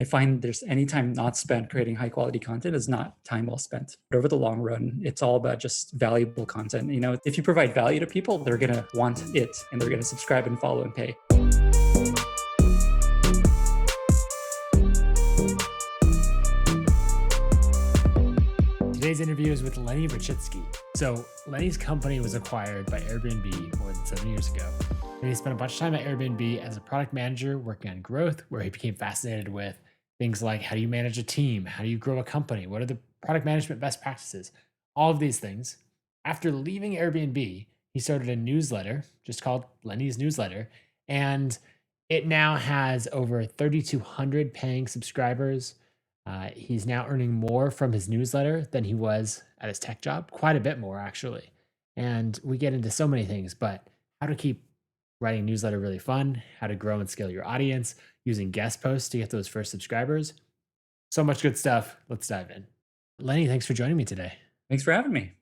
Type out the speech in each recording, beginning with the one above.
I find there's any time not spent creating high quality content is not time well spent. But over the long run, it's all about just valuable content. If you provide value to people, they're going to want it and they're going to subscribe and follow and pay. Today's interview is with Lenny Rachitsky. So, Lenny's company was acquired by Airbnb more than 7 years ago. And he spent a bunch of time at Airbnb as a product manager working on growth, where he became fascinated with things like how do you manage a team? How do you grow a company? What are the product management best practices? All of these things. After leaving Airbnb, he started a newsletter just called Lenny's Newsletter. And it now has over 3,200 paying subscribers. He's now earning more from his newsletter than he was at his tech job, quite a bit more, actually. And we get into so many things, but how to keep writing newsletter really fun, how to grow and scale your audience, using guest posts to get those first subscribers. So much good stuff. Let's dive in. Lenny, thanks for joining me today. Thanks for having me.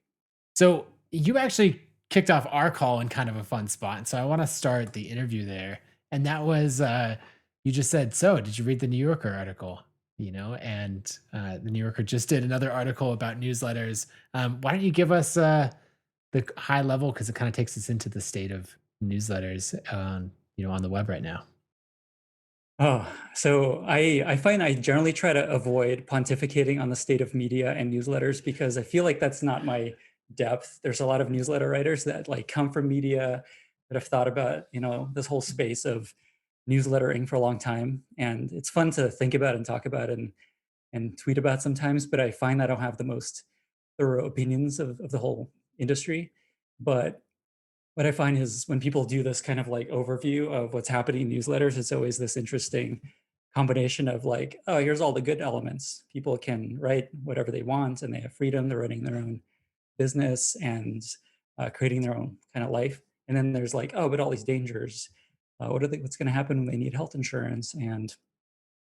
So, you actually kicked off our call in kind of a fun spot. And so, I want to start the interview there. And that was, you just said, so did you read the New Yorker article? The New Yorker just did another article about newsletters. Why don't you give us the high level, because it kind of takes us into the state of newsletters, on the web right now. So I find I generally try to avoid pontificating on the state of media and newsletters because I feel like that's not my depth. There's a lot of newsletter writers that like come from media that have thought about, this whole space of newslettering for a long time. And it's fun to think about and talk about and tweet about sometimes, but I find that I don't have the most thorough opinions of the whole industry. But what I find is when people do this kind of like overview of what's happening in newsletters, it's always this interesting combination of like, oh, here's all the good elements. People can write whatever they want and they have freedom. They're running their own business and creating their own kind of life. And then there's like, oh, but all these dangers. What's going to happen when they need health insurance? And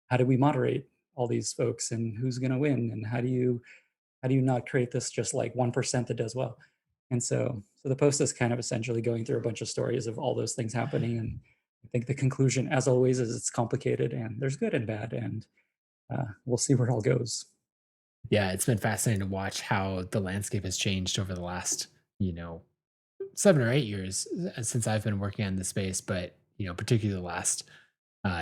how do we moderate all these folks? And who's going to win? And how do you not create this just like 1% that does well? And so the post is kind of essentially going through a bunch of stories of all those things happening. And I think the conclusion, as always, is it's complicated and there's good and bad, and we'll see where it all goes. Yeah, it's been fascinating to watch how the landscape has changed over the last, you know, 7 or 8 years since I've been working on this space, but particularly the last,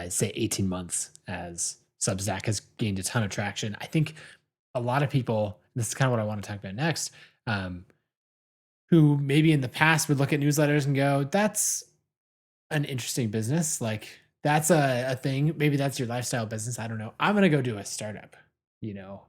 say, 18 months as Substack has gained a ton of traction. I think a lot of people, this is kind of what I want to talk about next, um, who maybe in the past would look at newsletters and go, that's an interesting business. Like that's a thing. Maybe that's your lifestyle business. I don't know. I'm gonna go do a startup. You know,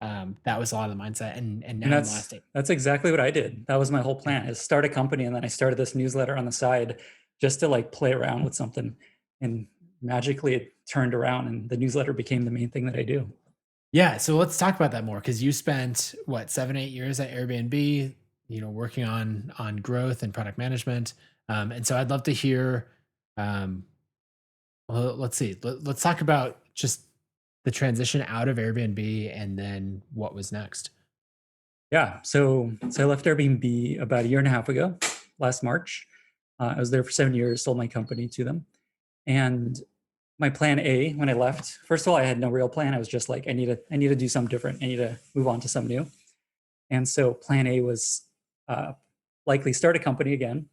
that was a lot of the mindset. And And now in the that's last eight, that's exactly what I did. That was my whole yeah, plan: is start a company, and then I started this newsletter on the side just to like play around with something. And magically, it turned around, and the newsletter became the main thing that I do. yeah. So let's talk about that more because you spent what 7, 8 years at Airbnb, working on growth and product management. And so I'd love to hear. Um, well, let's see. Let's talk about just the transition out of Airbnb and then what was next. Yeah. So I left Airbnb about a year and a half ago, last March. I was there for 7 years, sold my company to them. And my plan A when I left, first of all, I had no real plan. I was just like, I need to do something different. I need to move on to something new. And so plan A was uh, likely start a company again.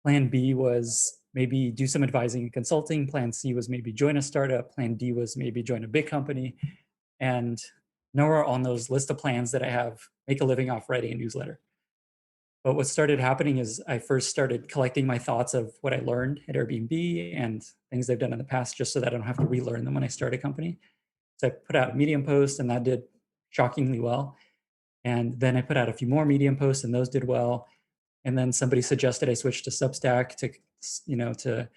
Plan B was maybe do some advising and consulting. Plan C was maybe join a startup. Plan D was maybe join a big company. And nowhere on those list of plans that I have make a living off writing a newsletter. But what started happening is I first started collecting my thoughts of what I learned at Airbnb and things I've done in the past, just so that I don't have to relearn them when I start a company. So I put out a Medium post, and that did shockingly well. And then I put out a few more Medium posts, and those did well. And then somebody suggested I switch to Substack to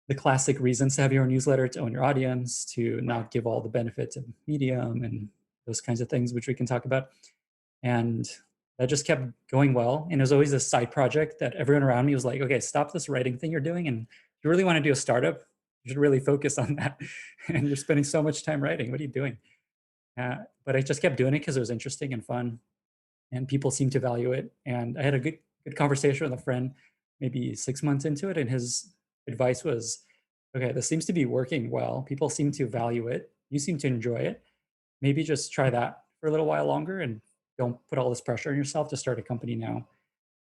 the classic reasons to have your own newsletter: to own your audience, to not give all the benefits of Medium, and those kinds of things, which we can talk about. And that just kept going well. And it was always a side project that everyone around me was like, okay, stop this writing thing you're doing. And if you really want to do a startup, you should really focus on that. And you're spending so much time writing. What are you doing? But I just kept doing it because it was interesting and fun, and people seemed to value it. And I had a good conversation with a friend maybe 6 months into it, and his advice was, okay, this seems to be working well. People seem to value it. You seem to enjoy it. Maybe just try that for a little while longer and don't put all this pressure on yourself to start a company now.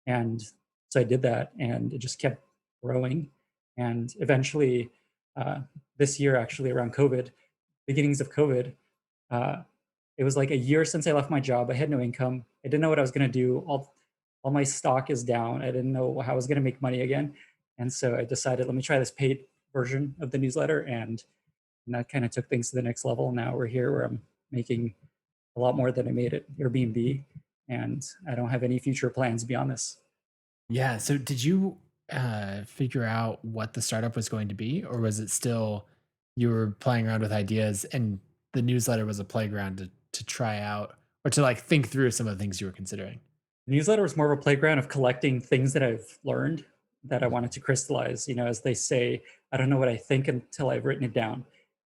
And so I did that and it just kept growing. And eventually, uh, this year, actually around COVID, beginnings of COVID, uh, it was like a year since I left my job. I had no income. I didn't know what I was going to do. All my stock is down. I didn't know how I was going to make money again. And so I decided, let me try this paid version of the newsletter. And that kind of took things to the next level. Now we're here where I'm making a lot more than I made at Airbnb. And I don't have any future plans beyond this. Yeah. So did you figure out what the startup was going to be, or was it still you were playing around with ideas and the newsletter was a playground to try out or to like think through some of the things you were considering? The newsletter was more of a playground of collecting things that I've learned that I wanted to crystallize. As they say, I don't know what I think until I've written it down.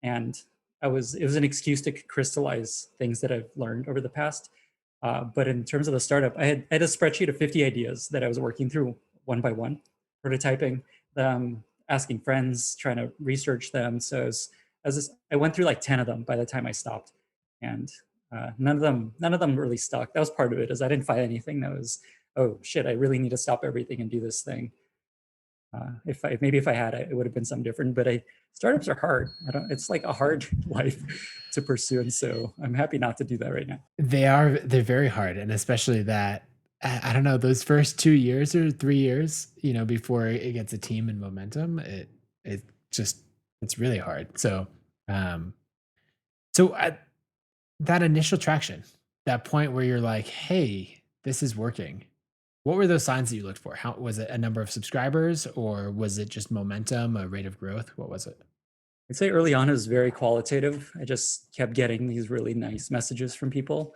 And it was an excuse to crystallize things that I've learned over the past. But in terms of the startup, I had a spreadsheet of 50 ideas that I was working through one by one, prototyping them, asking friends, trying to research them. So I went through like 10 of them by the time I stopped, and none of them really stuck. That was part of it, is I didn't find anything that was, oh shit, I really need to stop everything and do this thing. If I had it, it would have been something different. But startups are hard. I don't. It's like a hard life to pursue, and so I'm happy not to do that right now. They're very hard, and especially that I don't know, those first 2 years or 3 years, before it gets a team and momentum, it just it's really hard. Um so that initial traction, that point where you're like, "Hey, this is working." What were those signs that you looked for? How was it, a number of subscribers, or was it just momentum, a rate of growth? What was it? I'd say early on it was very qualitative. I just kept getting these really nice messages from people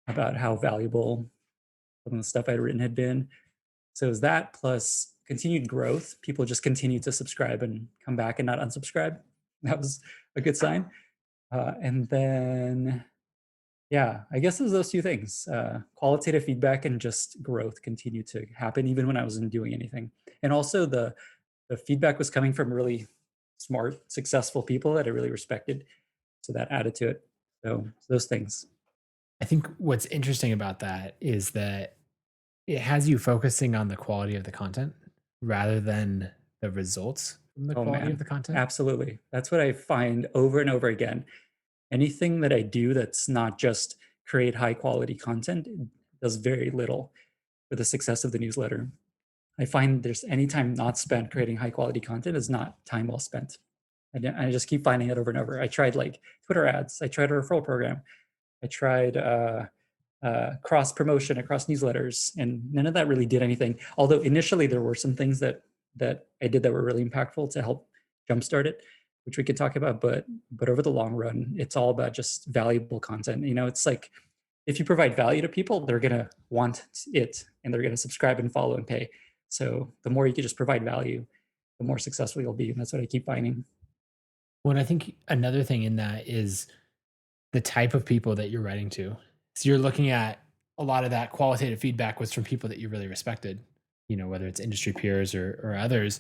about how valuable some of the stuff I'd written had been. So it was that plus continued growth. People just continued to subscribe and come back and not unsubscribe. That was a good sign. And then, yeah, I guess it was those two things. Qualitative feedback and just growth continued to happen even when I wasn't doing anything. And also the feedback was coming from really smart, successful people that I really respected. So that added to it. So those things. I think what's interesting about that is that it has you focusing on the quality of the content rather than the results from the Oh quality of man, the content. absolutely. That's what I find over and over again. Anything that I do that's not just create high quality content does very little for the success of the newsletter. I find there's any time not spent creating high quality content is not time well spent. I just keep finding it over and over. I tried like Twitter ads. I tried a referral program. I tried cross promotion across newsletters, and none of that really did anything. Although initially there were some things that I did that were really impactful to help jumpstart it, which we could talk about. But over the long run, it's all about just valuable content. It's like if you provide value to people, they're gonna want it, and they're gonna subscribe and follow and pay. So the more you can just provide value, the more successful you'll be, and that's what I keep finding. Well, I think another thing in that is the type of people that you're writing to. So you're looking at a lot of that qualitative feedback was from people that you really respected, whether it's industry peers or others.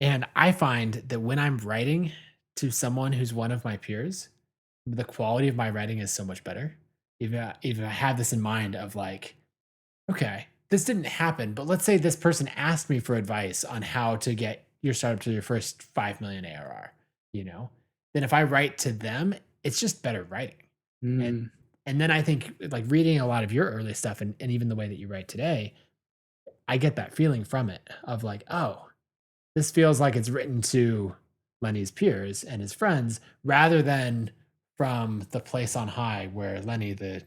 And I find that when I'm writing to someone who's one of my peers, the quality of my writing is so much better. If I have this in mind of like, okay, this didn't happen, but let's say this person asked me for advice on how to get your startup to your first 5 million ARR, you know, then if I write to them, it's just better writing. And Mm, and then I think like reading a lot of your early stuff and even the way that you write today, I get that feeling from it of like, oh, this feels like it's written to Lenny's peers and his friends rather than from the place on high where Lenny, the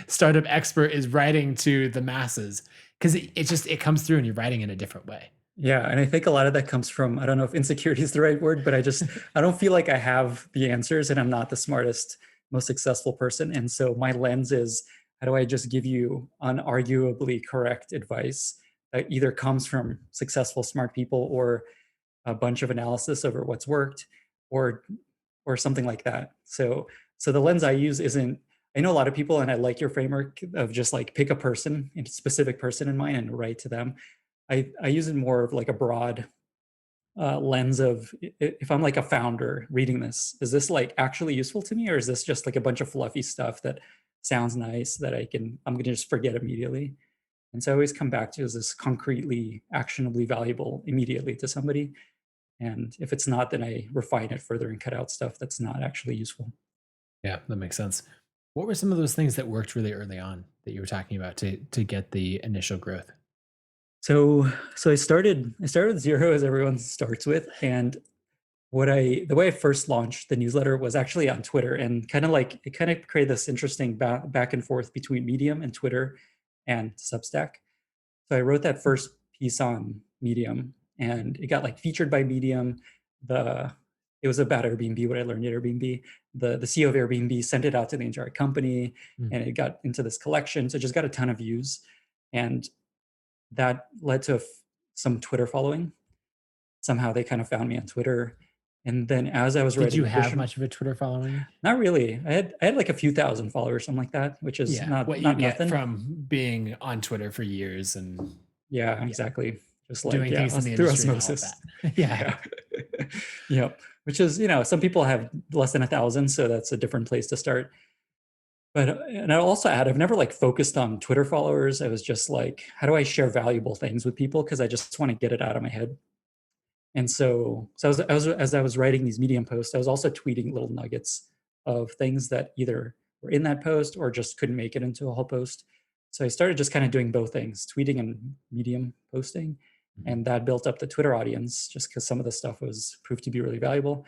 startup expert, is writing to the masses. Because it comes through and you're writing in a different way. yeah, and I think a lot of that comes from, I don't know if insecurity is the right word, but I don't feel like I have the answers and I'm not the smartest, most successful person. And so my lens is, how do I just give you unarguably correct advice that either comes from successful, smart people, or a bunch of analysis over what's worked, or something like that. So the lens I use isn't, I know a lot of people, and I like your framework of just like pick a person, a specific person in mind and write to them. I use it more of like a broad lens of if I'm like a founder reading this, is this like actually useful to me, or is this just like a bunch of fluffy stuff that sounds nice that I'm gonna just forget immediately? And so I always come back to, is this concretely, actionably valuable immediately to somebody? And if it's not, then I refine it further and cut out stuff that's not actually useful. Yeah, that makes sense. What were some of those things that worked really early on that you were talking about to get the initial growth? So I started with zero, as everyone starts with. And the way I first launched the newsletter was actually on Twitter, and it kind of created this interesting back and forth between Medium and Twitter and Substack. So I wrote that first piece on Medium, and it got like featured by Medium. The It was about Airbnb, what I learned at Airbnb. The CEO of Airbnb sent it out to the entire company, Mm. and it got into this collection. So it just got a ton of views, and that led to some Twitter following. Somehow they kind of found me on Twitter, and then as I was Did you writing have additional, much of a Twitter following? not really. I had like a few thousand followers, something like that, which is Yeah, not what you not get nothing. from being on Twitter for years and Yeah, yeah, exactly. Just like, doing yeah, things in the through industry and all of osmosis. that. Yeah. Yeah. Yep. Which is, some people have less than 1,000, so that's a different place to start. But and I'll also add, I've never like focused on Twitter followers. I was just like, how do I share valuable things with people? Because I just want to get it out of my head. And so as I was writing these Medium posts, I was also tweeting little nuggets of things that either were in that post or just couldn't make it into a whole post. So I started just kind of doing both things, tweeting and Medium posting. Mhm. And that built up the Twitter audience just because some of the stuff was proved to be really valuable.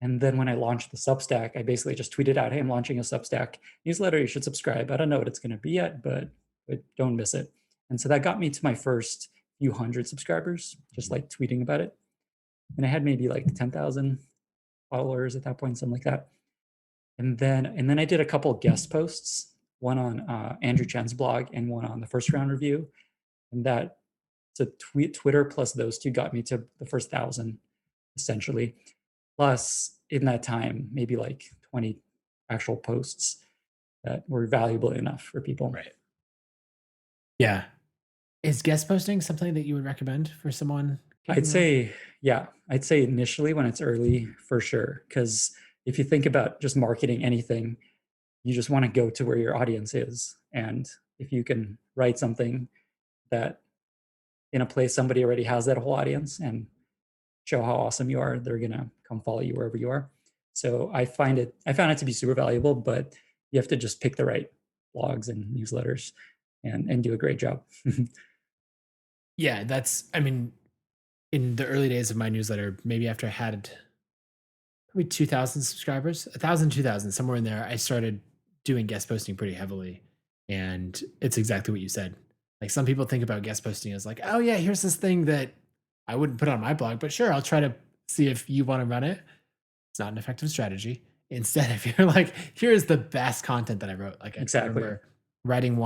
And then when I launched the Substack, I basically just tweeted out, hey, I'm launching a Substack newsletter. You should subscribe. I don't know what it's going to be yet, but don't miss it. And so that got me to my first few hundred subscribers, just Mhm. like tweeting about it. And I had maybe like 10,000 followers at that point, something like that. And then I did a couple guest posts, one on Andrew Chen's blog and one on the First Round Review. And that so Twitter plus those two got me to the first 1,000 essentially. Plus, in that time, maybe like 20 actual posts that were valuable enough for people. Right. Yeah. Is guest posting something that you would recommend for someone I'd kicking off? say, yeah, I'd say initially when it's early for sure. Because if you think about just marketing anything, you just want to go to where your audience is. And if you can write something that in a place somebody already has that whole audience and show how awesome you are, they're gonna come follow you wherever you are. So I found it to be super valuable, but you have to just pick the right blogs and newsletters and do a great job. Yeah, I mean, in the early days of my newsletter, maybe after I had probably 2,000 subscribers, 1,000, 2,000, somewhere in there, I started doing guest posting pretty heavily. And it's exactly what you said. Like some people think about guest posting as like, oh yeah, here's this thing that I wouldn't put on my blog, but sure, I'll try to see if you want to run it. It's not an effective strategy. Instead, if you're like, here's the best content that I wrote. Like I Exactly. remember writing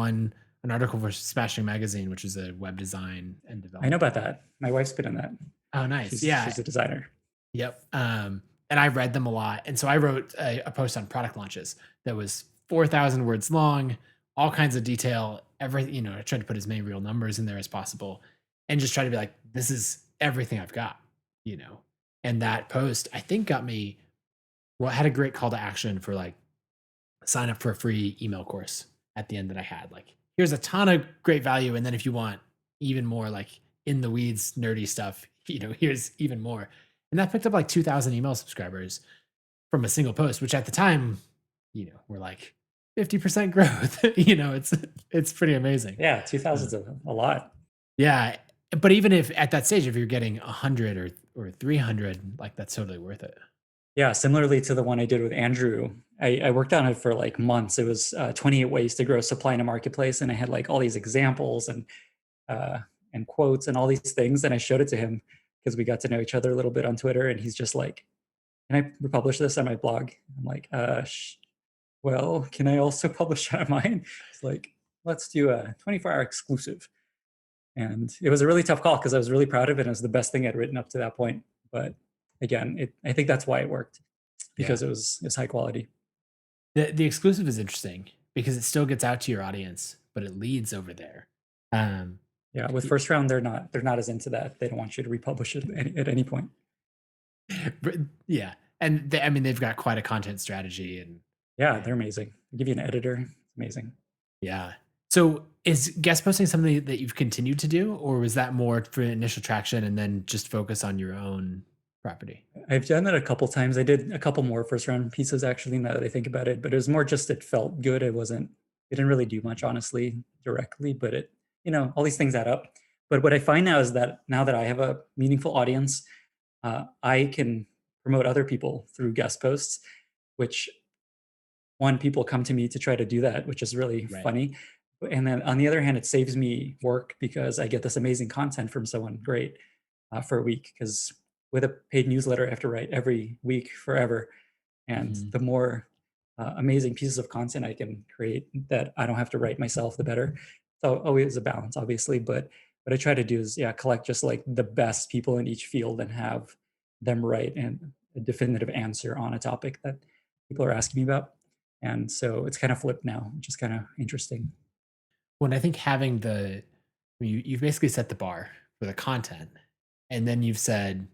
an article for Smashing Magazine, which is a web design and I know development about blog. that. My wife's been in that. Oh, nice. Yeah. She's a designer. Yep. And I read them a lot. And so I wrote a post on product launches that was 4,000 words long, all kinds of detail, everything, I tried to put as many real numbers in there as possible and just try to be like, this is everything I've got, you know? And that post, I think got me, well, it had a great call to action for like, sign up for a free email course at the end that I had. Like, here's a ton of great value. And then if you want even more like in the weeds, nerdy stuff, here's even more. And that picked up like 2,000 email subscribers from a single post, which at the time, were like 50% growth. It's pretty amazing. Yeah, Uh, 2,000's a lot. yeah. But even if at that stage, if you're getting 100 or 300, like that's totally worth it. Yeah, similarly to the one I did with Andrew, I worked on it for like months. It was 28 ways to grow supply in a marketplace, and I had like all these examples uh, and quotes and all these things. And I showed it to him because we got to know each other a little bit on Twitter. And he's just like, "Can I republish this on my blog?" I'm like, well, can I also publish it on mine?" It's like, "Let's do a 24-hour exclusive." And it was a really tough call because I was really proud of it. And it was the best thing I'd written up to that point. But again, I think that's why it worked, Yeah. because it's high quality. The exclusive is interesting because it still gets out to your audience, but it leads over there. Yeah, with first round, they're not as into that. They don't want you to republish it at any point. Yeah. And I mean, they've got quite a content strategy Yeah, they're and amazing. They give you an editor. It's amazing. yeah. So is guest posting something that you've continued to do, or was that more for initial traction and then just focus on your own property? I've done that a couple times. I did a couple more first round pieces actually, now that I think about it, but it was more just it felt good. It didn't really do much honestly directly, but all these things add up. But what I find now is that now that I have a meaningful audience, I can promote other people through guest posts, which one, people come to me to try to do that, which is really Right. funny. And then on the other hand, it saves me work because I get this amazing content from someone great for a week. Because with a paid newsletter, I have to write every week forever. And Mhm. the more amazing pieces of content I can create that I don't have to write myself, the better. So always a balance, obviously. But what I try to do is, yeah, collect just like the best people in each field and have them write a definitive answer on a topic that people are asking me about. And so it's kind of flipped now, which is kind of interesting. When I think having you've basically set the bar for the content, and then you've said,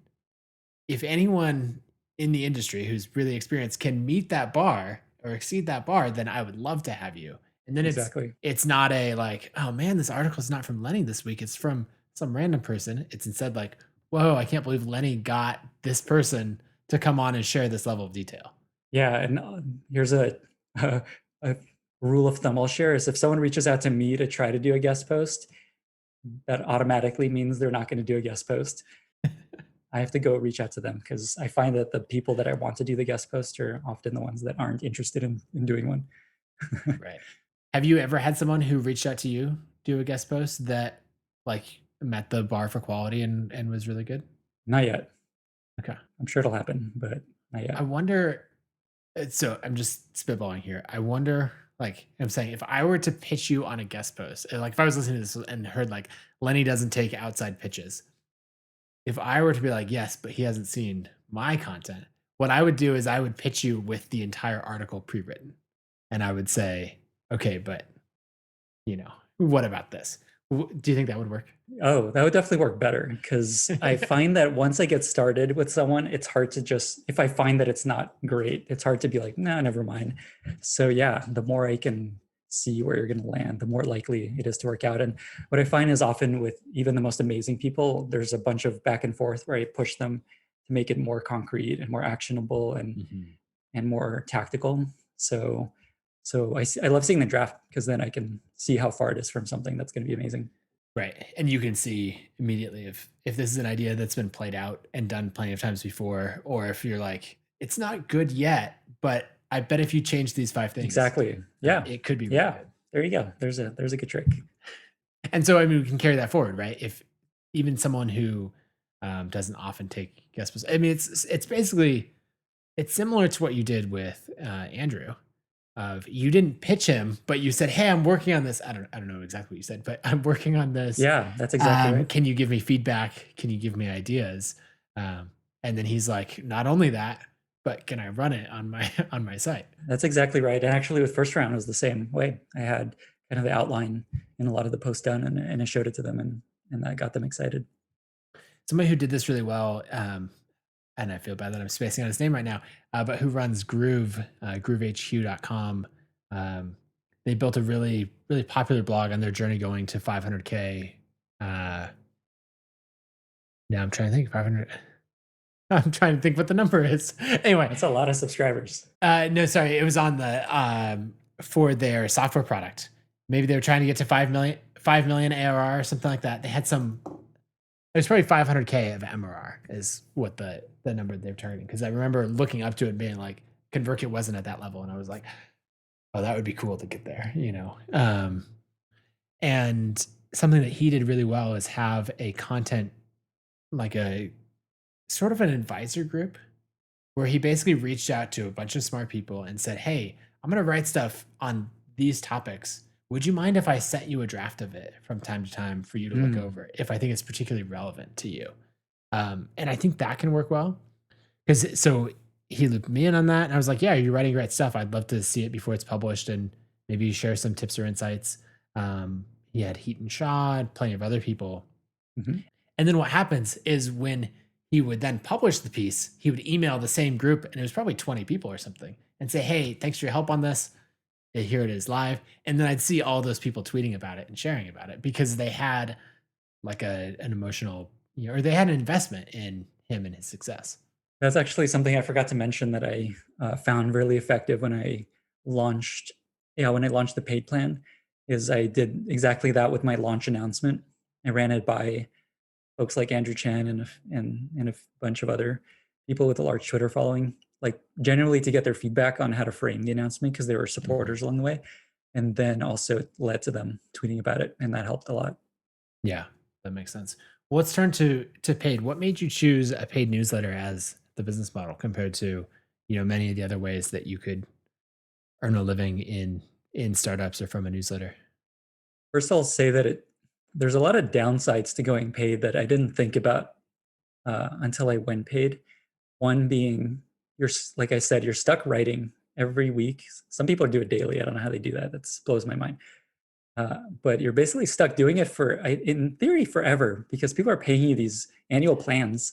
if anyone in the industry who's really experienced can meet that bar or exceed that bar, then I would love to have you. And then Exactly. it's not a like, oh man, this article is not from Lenny this week. It's from some random person. It's instead like, whoa, I can't believe Lenny got this person to come on and share this level of detail. Yeah. And here's a, a rule of thumb I'll share is if someone reaches out to me to try to do a guest post, that automatically means they're not going to do a guest post. I have to go reach out to them because I find that the people that I want to do the guest post are often the ones that aren't interested in doing one. Right. Have you ever had someone who reached out to you do a guest post that like met the bar for quality and was really good? Not yet. Okay. I'm sure it'll happen, but not I yet. wonder. So I'm just spitballing here. I wonder, like I'm saying, if I were to pitch you on a guest post, like if I was listening to this and heard like Lenny doesn't take outside pitches, if I were to be like, yes, but he hasn't seen my content, what I would do is I would pitch you with the entire article pre-written, and I would say, okay, but what about this? Do you think that would work? Oh, that would definitely work better because I find that once I get started with someone, it's hard to just, if I find that it's not great, it's hard to be like, no, never mind. So, yeah, the more I can see where you're going to land, the more likely it is to work out. And what I find is often with even the most amazing people, there's a bunch of back and forth where I push them to make it more concrete and more actionable Mhm. and more tactical. So, I love seeing the draft because then I can see how far it is from something that's going to be amazing. Right. And you can see immediately if this is an idea that's been played out and done plenty of times before, or if you're like, it's not good yet, but I bet if you change these 5 things, Exactly. Yeah. it could be really Yeah. good. There you go. There's a good trick. And so, I mean, we can carry that forward, right? If even someone who doesn't often take guest posts, I mean, it's basically it's similar to what you did with Andrew. Of you didn't pitch him, but you said, "Hey, I'm working on this." I don't know exactly what you said, but I'm working on this. Yeah, that's exactly right. Can you give me feedback? Can you give me ideas? And then he's like, "Not only that, but can I run it on my on my site?" That's exactly right. And actually with first round it was the same way. I had kind of the outline in a lot of the posts done and I showed it to them and that got them excited. Somebody who did this really well, and I feel bad that I'm spacing on his name right now, but who runs Groove, groovehq.com. They built a really, really popular blog on their journey going to 500K. Now I'm trying to think 500. I'm trying to think what the number is. Anyway, That's a lot of subscribers. no, sorry, it was on the for their software product. Maybe they were trying to get to 5 million ARR or something like that. They had some. It was probably 500K of MRR is what the number they're targeting. Because I remember looking up to it being like, ConvertKit wasn't at that level, and I was like, oh, that would be cool to get there, And something that he did really well is have a content like a sort of an advisor group where he basically reached out to a bunch of smart people and said, hey, I'm going to write stuff on these topics. Would you mind if I sent you a draft of it from time to time for you to look over if I think it's particularly relevant to you? And I think that can work well because so he looped me in on that. And I was like, yeah, you're writing great stuff. I'd love to see it before it's published and maybe share some tips or insights. he had Heaton Shaw, plenty of other people. Mhm. And then what happens is when he would then publish the piece, he would email the same group, and it was probably 20 people or something, and say, "Hey, thanks for your help on this. Here it is live." And then I'd see all those people tweeting about it and sharing about it because they had like an emotional, or they had an investment in him and his success. That's actually something I forgot to mention that I found really effective launched, when I launched the paid plan, is I did exactly that with my launch announcement. I ran it by folks like Andrew Chen and a bunch of other people with a large Twitter following, like generally to get their feedback on how to frame the announcement because they were Mhm. supporters along the way, and then also it led to them tweeting about it, and that helped a lot. Yeah, that makes sense. Well, let's turn to paid. What made you choose a paid newsletter as the business model compared to, many of the other ways that you could earn a living in startups or from a newsletter? First, I'll say that there's a lot of downsides to going paid that I didn't think about until I went paid. One being, like I said, you're stuck writing every week. Some people do it daily. I don't know how they do that. That blows my mind. But you're basically stuck doing it in theory, forever because people are paying you these annual plans,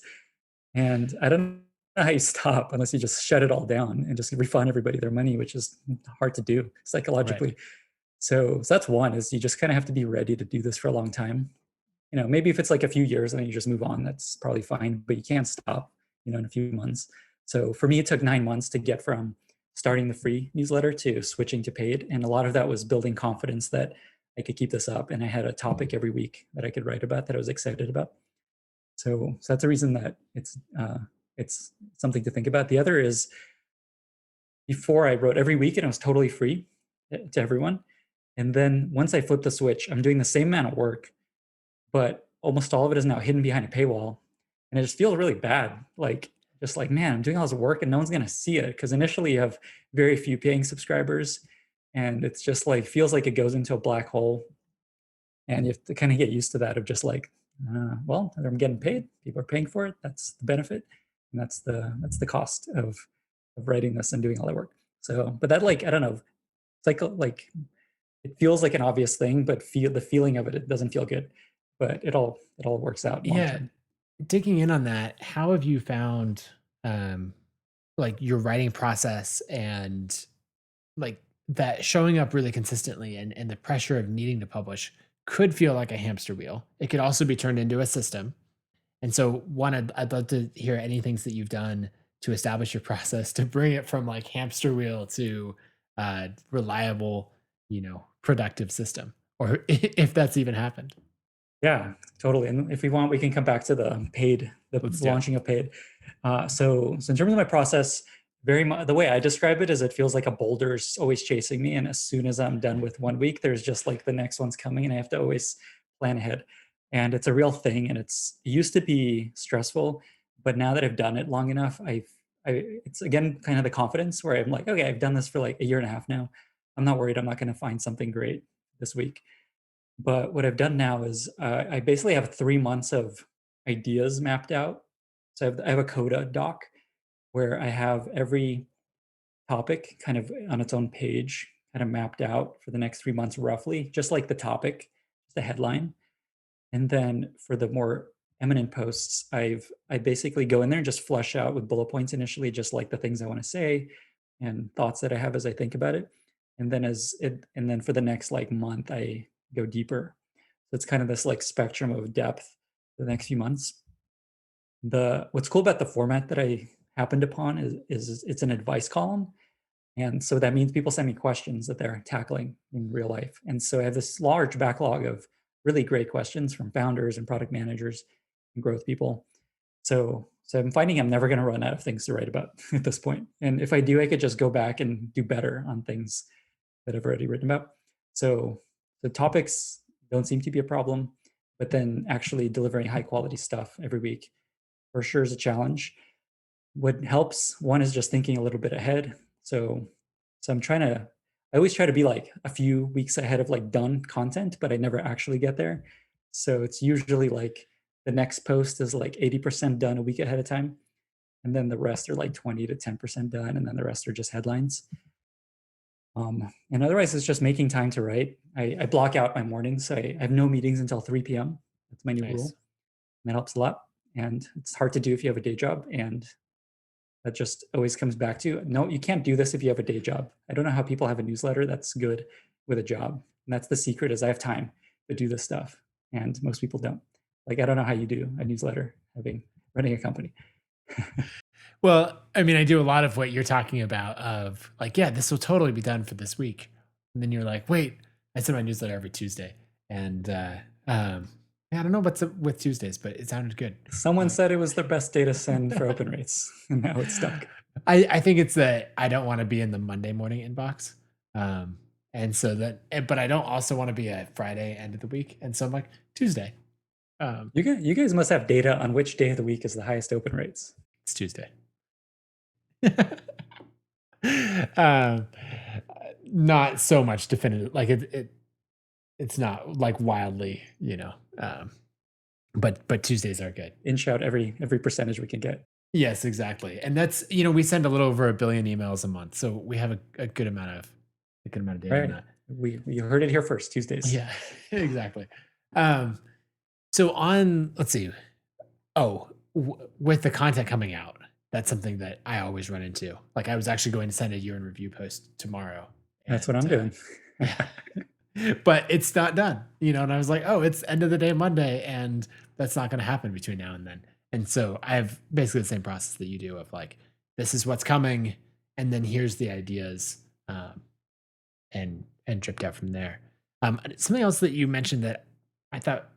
and I don't know how you stop unless you just shut it all down and just refund everybody their money, which is hard to do Right. psychologically. So that's one, is you just kind of have to be ready to do this for a long time. Maybe if it's like a few years and then you just move on, that's probably fine, but you can't stop, in a few months. So for me, it took 9 months to get from starting the free newsletter to switching to paid. And a lot of that was building confidence that I could keep this up. And I had a topic every week that I could write about that I was excited about. So that's a reason that it's something to think about. The other is, before I wrote every week and it was totally free to everyone. And then once I flipped the switch, I'm doing the same amount of work, but almost all of it is now hidden behind a paywall. And it just feels really bad. Just like, man, I'm doing all this work and no one's going to see it. Cause initially you have very few paying subscribers, and it's just like, feels like it goes into a black hole. And you have to kind of get used to that, of just like, well, I'm getting paid. People are paying for it. That's the benefit. And that's the cost of writing this and doing all that work. So, but that, like, I don't know, it's like it feels like an obvious thing, but the feeling of it, it doesn't feel good. But it all works out long Yeah. term. Digging in on that, how have you found like your writing process and like that showing up really consistently and the pressure of needing to publish could feel like a hamster wheel. It could also be turned into a system. And so one, I'd love to hear any things that you've done to establish your process to bring it from like hamster wheel to reliable, productive system, or if that's even happened. Yeah, totally. And if we want, we can come back to the Let's do it. launching of paid. So in terms of my process, very much the way I describe it is, it feels like a boulder is always chasing me, and as soon as I'm done with one week, there's just like the next one's coming, and I have to always plan ahead. And it's a real thing, and it used to be stressful, but now that I've done it long enough, it's again kind of the confidence where I'm like, okay, I've done this for like a year and a half now. I'm not worried. I'm not going to find something great this week. But what I've done now is, I basically have 3 months of ideas mapped out. So I have a Coda doc where I have every topic kind of on its own page, kind of mapped out for the next 3 months roughly, just like the topic, the headline. And then for the more eminent posts, I basically go in there and just flush out with bullet points initially, just like the things I want to say and thoughts that I have as I think about it. And then for the next like month, I go deeper. So it's kind of this like spectrum of depth for the next few months. What's cool about the format that I happened upon is it's an advice column. And so that means people send me questions that they're tackling in real life. And so I have this large backlog of really great questions from founders and product managers and growth people. So I'm finding I'm never going to run out of things to write about at this point. And if I do, I could just go back and do better on things that I've already written about. So the topics don't seem to be a problem, but then actually delivering high quality stuff every week for sure is a challenge. What helps, one, is just thinking a little bit ahead. So I always try to be like a few weeks ahead of like done content, but I never actually get there. So it's usually like the next post is like 80% done a week ahead of time. And then the rest are like 20 to 10% done. And then the rest are just headlines. And otherwise, it's just making time to write. I block out my mornings. I have no meetings until 3 p.m. That's my new Nice. rule. And that helps a lot. And it's hard to do if you have a day job. And that just always comes back to no, you can't do this if you have a day job. I don't know how people have a newsletter that's good with a job. And that's the secret is I have time to do this stuff. And most people don't. Like, I don't know how you do a newsletter running a company. Well, I mean, I do a lot of what you're talking about of like, yeah, this will totally be done for this week. And then you're like, wait, I send my newsletter every Tuesday. And yeah, I don't know what's up with Tuesdays, but it sounded good. Someone said it was the best day to send for open rates, and now it's stuck. I think it's that I don't want to be in the Monday morning inbox. And so but I don't also want to be a Friday end of the week. And so I'm like, Tuesday. You guys must have data on which day of the week is the highest open rates. It's Tuesday. um, not so much definitive. Like it's not like wildly, but Tuesdays are good. Inch out every percentage we can get. Yes, exactly. And that's, we send a little over 1 billion emails a month. So we have a good amount of data on that. We heard it here first, Tuesdays. Yeah, exactly. So let's see. With the content coming out, that's something that I always run into. Like I was actually going to send a year in review post tomorrow. That's what I'm doing. But it's not done, and I was like, oh, it's end of the day Monday, and that's not going to happen between now and then. And so I have basically the same process that you do of like, this is what's coming, and then here's the ideas, and dripped out from there. Something else that you mentioned that I thought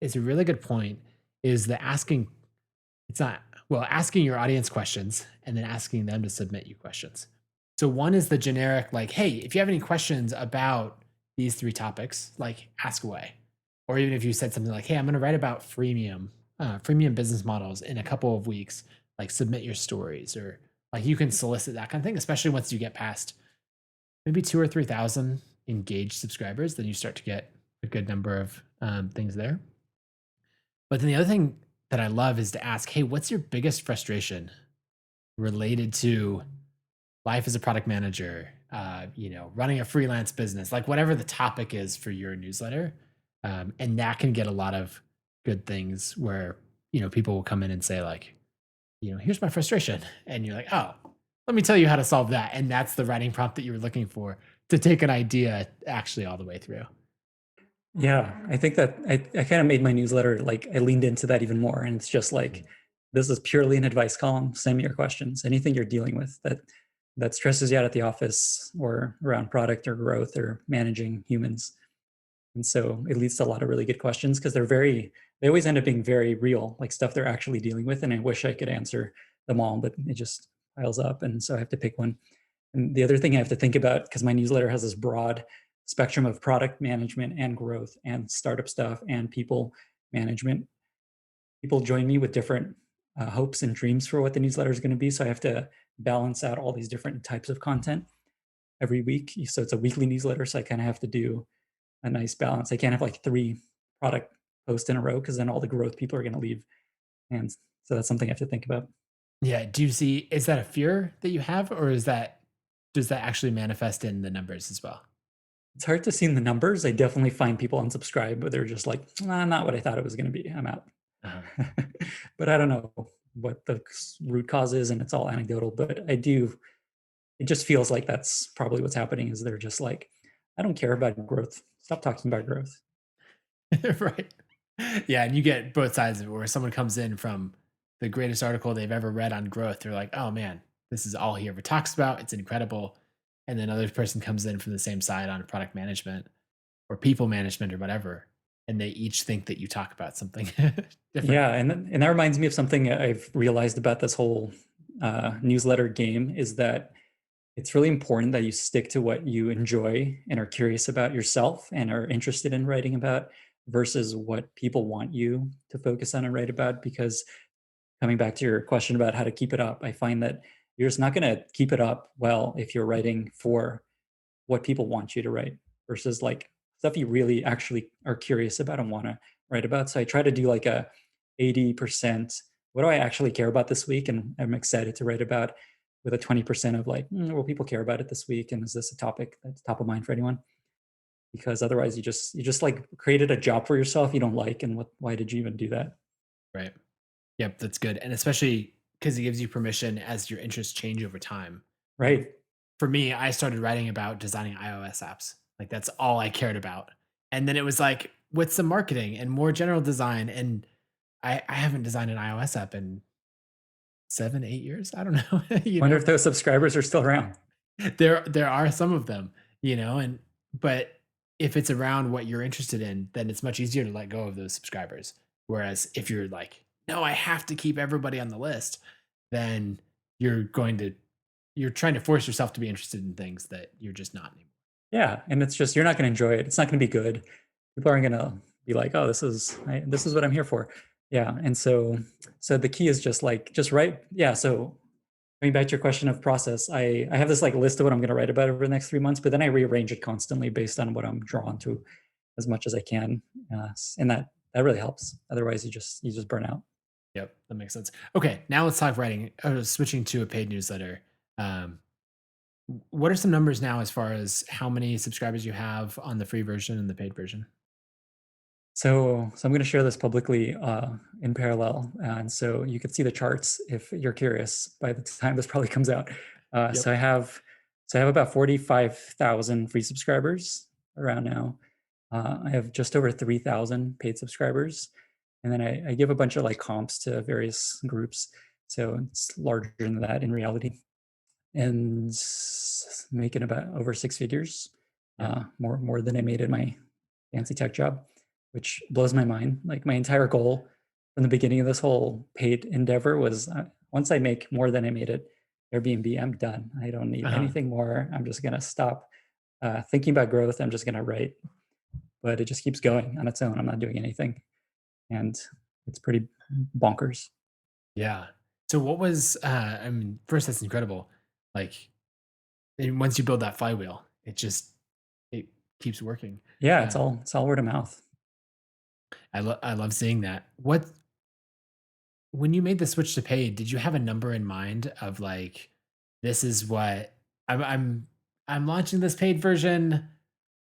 is a really good point is the asking. It's not asking your audience questions and then asking them to submit you questions. So one is the generic, like, hey, if you have any questions about these 3 topics, like ask away. Or even if you said something like, hey, I'm going to write about freemium business models in a couple of weeks, like submit your stories, or like you can solicit that kind of thing, especially once you get past maybe 2,000 or 3,000 engaged subscribers, then you start to get a good number of things there. But then the other thing that I love is to ask, hey, what's your biggest frustration related to life as a product manager, running a freelance business, like whatever the topic is for your newsletter. And that can get a lot of good things where, people will come in and say like, here's my frustration. And you're like, oh, let me tell you how to solve that. And that's the writing prompt that you were looking for to take an idea actually all the way through. Yeah, I think that I kind of made my newsletter, like I leaned into that even more. And it's just like, this is purely an advice column. Send me your questions, anything you're dealing with that stresses you out at the office or around product or growth or managing humans. And so it leads to a lot of really good questions because they always end up being very real, like stuff they're actually dealing with. And I wish I could answer them all, but it just piles up. And so I have to pick one. And the other thing I have to think about, because my newsletter has this broad spectrum of product management and growth and startup stuff and people management. People join me with different hopes and dreams for what the newsletter is going to be. So I have to balance out all these different types of content every week. So it's a weekly newsletter. So I kind of have to do a nice balance. I can't have like 3 product posts in a row because then all the growth people are going to leave. And so that's something I have to think about. Yeah. Is that a fear that you have, or does that actually manifest in the numbers as well? It's hard to see in the numbers. I definitely find people unsubscribe, but they're just like, not what I thought it was going to be. I'm out. But I don't know what the root cause is, and it's all anecdotal, but it just feels like that's probably what's happening is they're just like, I don't care about growth. Stop talking about growth. Right. Yeah. And you get both sides of it where someone comes in from the greatest article they've ever read on growth. They're like, oh man, this is all he ever talks about. It's incredible. And then another person comes in from the same side on product management or people management or whatever. And they each think that you talk about something different. Yeah. And that reminds me of something I've realized about this whole newsletter game is that it's really important that you stick to what you enjoy and are curious about yourself and are interested in writing about versus what people want you to focus on and write about. Because coming back to your question about how to keep it up, I find that you're just not going to keep it up well if you're writing for what people want you to write versus like stuff you really actually are curious about and want to write about. So I try to do like a 80%, what do I actually care about this week? And I'm excited to write about. with a 20% of like, will people care about it this week? And is this a topic that's top of mind for anyone? Because otherwise you just like created a job for yourself you don't like. And why did you even do that? Right. Yep, that's good. And especially because it gives you permission as your interests change over time. Like Right. for me, I started writing about designing iOS apps. Like that's all I cared about. And then it was like with some marketing and more general design. And I haven't designed an iOS app in 7, 8 years. I don't know. Wonder if those subscribers are still around. There are some of them, and but if it's around what you're interested in, then it's much easier to let go of those subscribers. Whereas if you're like, no, I have to keep everybody on the list, then you're going to you're trying to force yourself to be interested in things that you're just not anymore. Yeah, and it's just you're not going to enjoy it. It's not going to be good. People aren't going to be like, "Oh, this is what I'm here for." Yeah, and so the key is just like just write. Yeah, so going back to your question of process, I have this like list of what I'm going to write about over the next 3 months, but then I rearrange it constantly based on what I'm drawn to as much as I can, and that really helps. Otherwise, you just burn out. Yep, that makes sense. Okay, now let's talk writing. Switching to a paid newsletter. Um, what are some numbers now as far as how many subscribers you have on the free version and the paid version? So I'm going to share this publicly in parallel, and so you can see the charts if you're curious. By the time this probably comes out, uh, Yep. so I have so I have about 45,000 free subscribers around now. I have just over 3,000 paid subscribers, and then I give a bunch of like comps to various groups, so it's larger than that in reality, and making about over six figures, Yep. more than I made in my fancy tech job, which blows my mind. Like my entire goal from the beginning of this whole paid endeavor was once I make more than I made at Airbnb, I'm done. I don't need Uh-huh. anything more. I'm just gonna stop thinking about growth. I'm just gonna write, but it just keeps going on its own. I'm not doing anything, and it's pretty bonkers. Yeah. So what was I mean, first that's incredible. Like and once you build that flywheel, it keeps working. Yeah, Uh, it's all word of mouth. I love seeing that. What when you made the switch to paid, did you have a number in mind of like this is what I'm launching this paid version?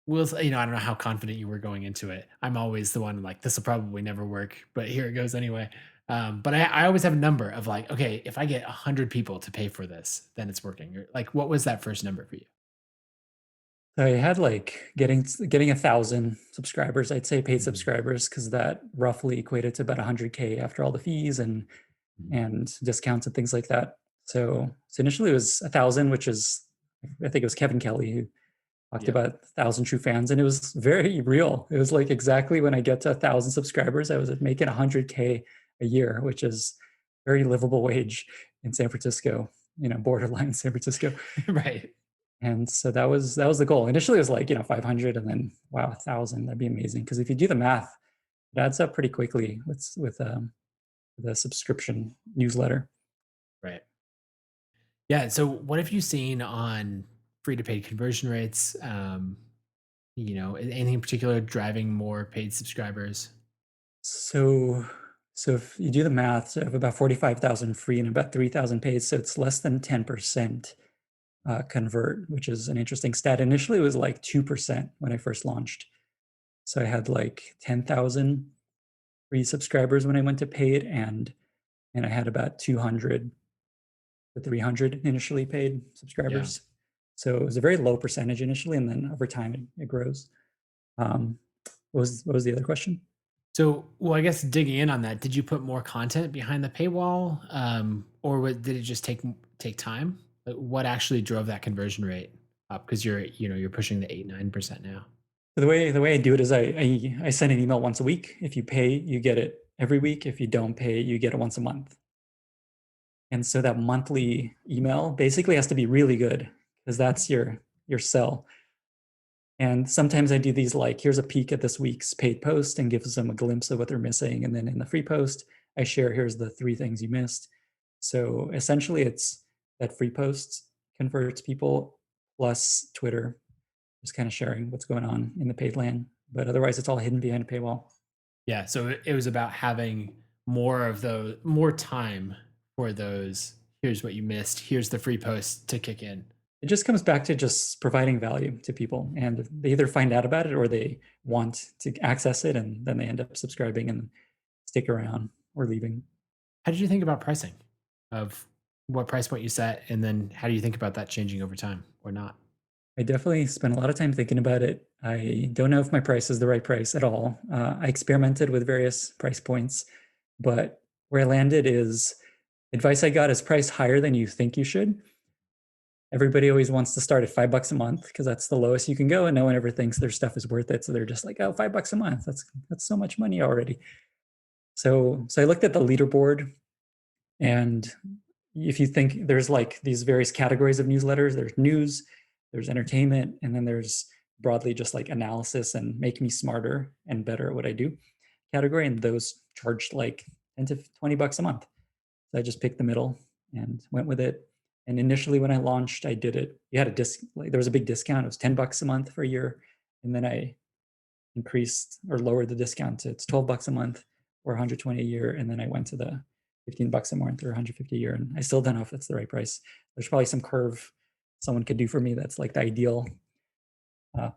I don't know how confident you were going into it. I'm always the one like this will probably never work, but here it goes anyway. But I always have a number of like, okay, if I get 100 people to pay for this, then it's working. Or like, what was that first number for you? So I had like getting 1,000 subscribers. I'd say paid Mhm, subscribers because that roughly equated to about 100K after all the fees mhm. and discounts and things like that. So initially it was 1,000, which is I think it was Kevin Kelly who talked Yep. about 1,000 true fans, and it was very real. It was like exactly when I get to 1,000 subscribers, I was making 100K a year, which is very livable wage in San Francisco, borderline San Francisco. Right. And so that was the goal. Initially, it was like 500, and then wow, 1,000. That'd be amazing because if you do the math, it adds up pretty quickly with the subscription newsletter. Right. Yeah. So what have you seen on free to paid conversion rates? Anything in particular driving more paid subscribers? So so if you do the math, so I have about 45,000 free and about 3,000 paid, so it's less than 10% convert, which is an interesting stat. Initially, it was like 2% when I first launched. So I had like 10,000 free subscribers when I went to paid, and I had about 200 to 300 initially paid Yeah. subscribers. So it was a very low percentage initially, and then over time it grows. Um, what was the other question? So, well, I guess digging in on that, did you put more content behind the paywall, or did it just take time? What actually drove that conversion rate up? Because you're pushing the 8-9% now. The way I do it is I send an email once a week. If you pay, you get it every week. If you don't pay, you get it once a month. And so that monthly email basically has to be really good because that's your sell. And sometimes I do these like, here's a peek at this week's paid post and gives them a glimpse of what they're missing. And then in the free post, I share here's the three things you missed. So essentially, it's that free post converts people plus Twitter, just kind of sharing what's going on in the paid land. But otherwise, it's all hidden behind a paywall. Yeah. So it was about having more time for those here's what you missed, here's the free post to kick in. It just comes back to just providing value to people, and they either find out about it or they want to access it, and then they end up subscribing and stick around or leaving. How did you think about pricing? Of what price point you set, and then how do you think about that changing over time or not? I definitely spent a lot of time thinking about it. I don't know if my price is the right price at all. I experimented with various price points, but where I landed is advice I got is price higher than you think you should. Everybody always wants to start at $5 a month because that's the lowest you can go, and no one ever thinks their stuff is worth it. So they're just like, oh, $5 a month. That's so much money already. So I looked at the leaderboard, and if you think there's like these various categories of newsletters, there's news, there's entertainment, and then there's broadly just like analysis and make me smarter and better at what I do category. And those charged like 10 to $20 a month. So I just picked the middle and went with it. And initially when I launched, I did it. You had a like there was a big discount. It was $10 a month for a year. And then I increased or lowered the discount to it's $12 a month or 120 a year. And then I went to the $15 a month or 150 a year. And I still don't know if that's the right price. There's probably some curve someone could do for me that's like the ideal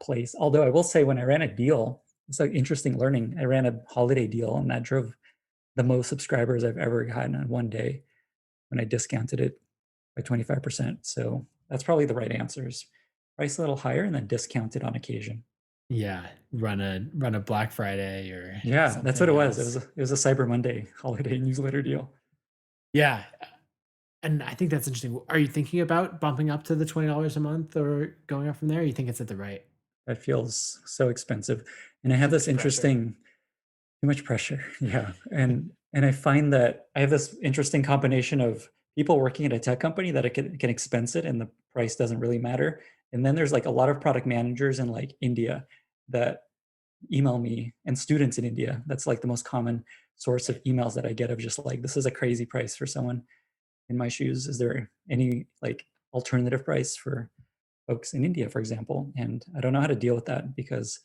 place. Although I will say when I ran a deal, it's like interesting learning. I ran a holiday deal and that drove the most subscribers I've ever gotten in one day when I discounted it by 25%. So that's probably the right answer is price a little higher and then discount it on occasion. Yeah, run a Black Friday or Yeah, that's what it something was. else. It was a Cyber Monday holiday newsletter deal. Yeah, and I think that's interesting. Are you thinking about bumping up to the $20 a month or going up from there? Or you think it's at the right? That feels so expensive. And I have Too this much pressure. interesting too much pressure. Yeah. And I find that I have this interesting combination of people working at a tech company that it can expense it and the price doesn't really matter. And then there's like a lot of product managers in like India that email me and students in India. That's like the most common source of emails that I get of just like, this is a crazy price for someone in my shoes. Is there any like alternative price for folks in India, for example? And I don't know how to deal with that because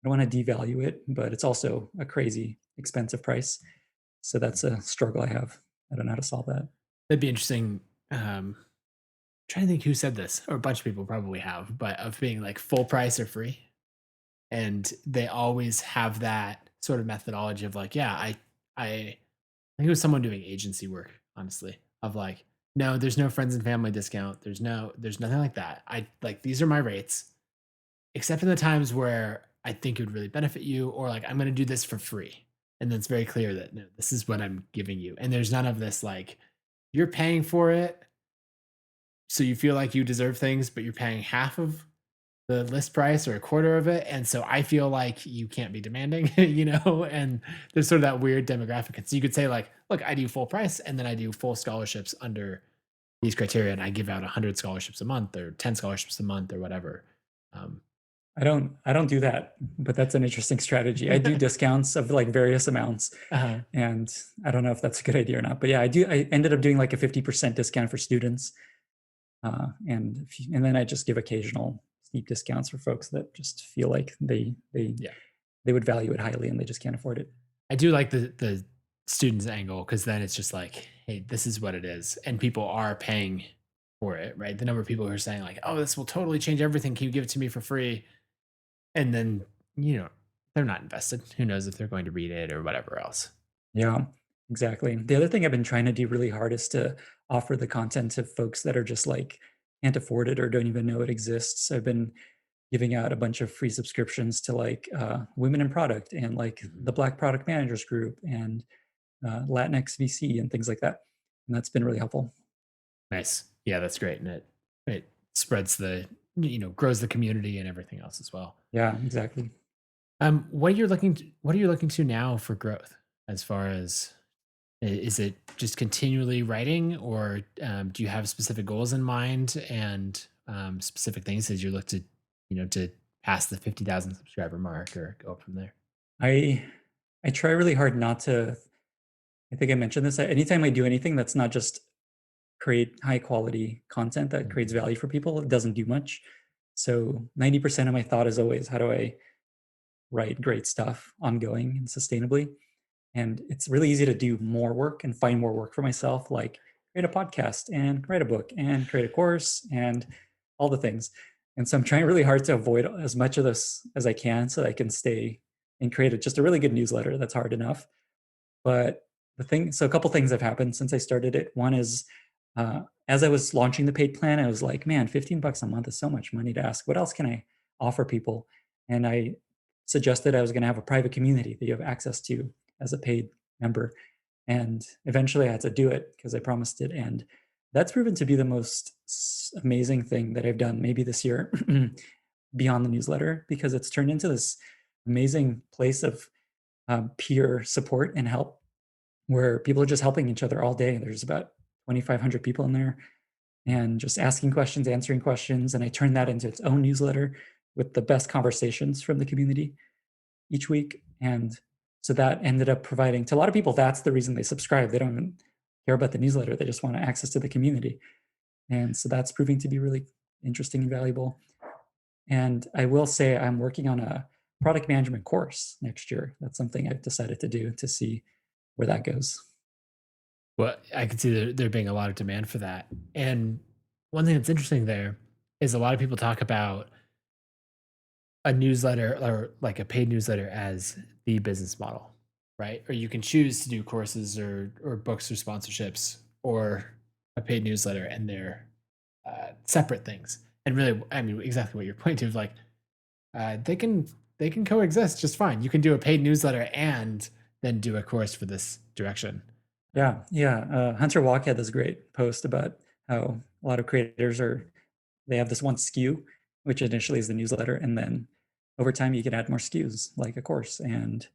I don't want to devalue it, but it's also a crazy expensive price. So that's a struggle I have. I don't know how to solve that. That'd be interesting. Trying to think who said this, or a bunch of people probably have, but of being like full price or free. And they always have that sort of methodology of like, yeah, I think it was someone doing agency work, honestly, of like, no, there's no friends and family discount. There's nothing like that. I like these are my rates, except in the times where I think it would really benefit you, or like I'm gonna do this for free. And then it's very clear that no, this is what I'm giving you. And there's none of this like, you're paying for it, so you feel like you deserve things, but you're paying half of the list price or a quarter of it. And so I feel like you can't be demanding, and there's sort of that weird demographic. And so you could say, like, look, I do full price and then I do full scholarships under these criteria, and I give out 100 scholarships a month or 10 scholarships a month or whatever. Um, I don't do that, but that's an interesting strategy. I do discounts of like various amounts, uh, and I don't know if that's a good idea or not. But yeah, I do. I ended up doing like a 50% discount for students, and then I just give occasional steep discounts for folks that just feel like yeah, they would value it highly and they just can't afford it. I do like the students angle, because then it's just like, hey, this is what it is, and people are paying for it, right? The number of people who are saying like, oh, this will totally change everything. Can you give it to me for free? And then, they're not invested. Who knows if they're going to read it or whatever else. Yeah, exactly. The other thing I've been trying to do really hard is to offer the content to folks that are just like can't afford it or don't even know it exists. I've been giving out a bunch of free subscriptions to like Women in Product and like Mhm. the Black Product Managers Group and Latinx VC and things like that. And that's been really helpful. Nice. Yeah, that's great. And it spreads grows the community and everything else as well. Yeah, exactly. What are you looking to now for growth? As far as, is it just continually writing, or do you have specific goals in mind, and specific things as you look to pass the 50,000 subscriber mark or go up from there? I I try really hard not to. I think I mentioned this. Anytime I do anything that's not just create high quality content that creates Mhm. value for people, it doesn't do much. So 90% of my thought is always how do I write great stuff ongoing and sustainably. And it's really easy to do more work and find more work for myself. Like create a podcast and write a book and create a course and all the things. And so I'm trying really hard to avoid as much of this as I can so that I can stay and create just a really good newsletter. That's hard enough. But so a couple things have happened since I started it. One is, as I was launching the paid plan, I was like, man, $15 a month is so much money to ask. What else can I offer people? And I suggested I was going to have a private community that you have access to as a paid member. And eventually I had to do it because I promised it. And that's proven to be the most amazing thing that I've done maybe this year beyond the newsletter, because it's turned into this amazing place of peer support and help where people are just helping each other all day. There's about 2,500 people in there and just asking questions, answering questions. And I turned that into its own newsletter with the best conversations from the community each week. And so that ended up providing to a lot of people, that's the reason they subscribe. They don't even care about the newsletter. They just want access to the community. And so that's proving to be really interesting and valuable. And I will say I'm working on a product management course next year. That's something I've decided to do to see where that goes. Well, I can see there being a lot of demand for that. And one thing that's interesting there is a lot of people talk about a newsletter or like a paid newsletter as the business model, right? Or you can choose to do courses or books or sponsorships or a paid newsletter, and they're separate things. And really, I mean, exactly what you're pointing to is like they can coexist just fine. You can do a paid newsletter and then do a course for this direction. Yeah, yeah. Hunter Walk had this great post about how a lot of creators they have this one SKU, which initially is the newsletter, and then over time you can add more SKUs, like a course and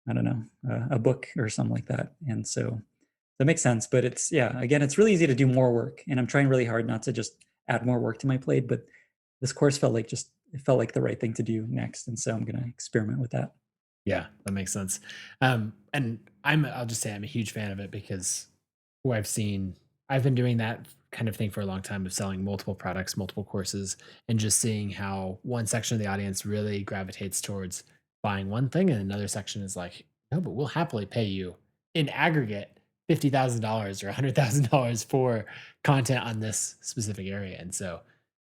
I don't know, a book or something like that. And so that makes sense. But it's again, it's really easy to do more work, and I'm trying really hard not to just add more work to my plate. But this course it felt like the right thing to do next, and so I'm going to experiment with that. Yeah, that makes sense. And I'll just say I'm a huge fan of it because who I've been doing that kind of thing for a long time of selling multiple products, multiple courses, and just seeing how one section of the audience really gravitates towards buying one thing, and another section is like, no, but we'll happily pay you in aggregate $50,000 or $100,000 for content on this specific area. And so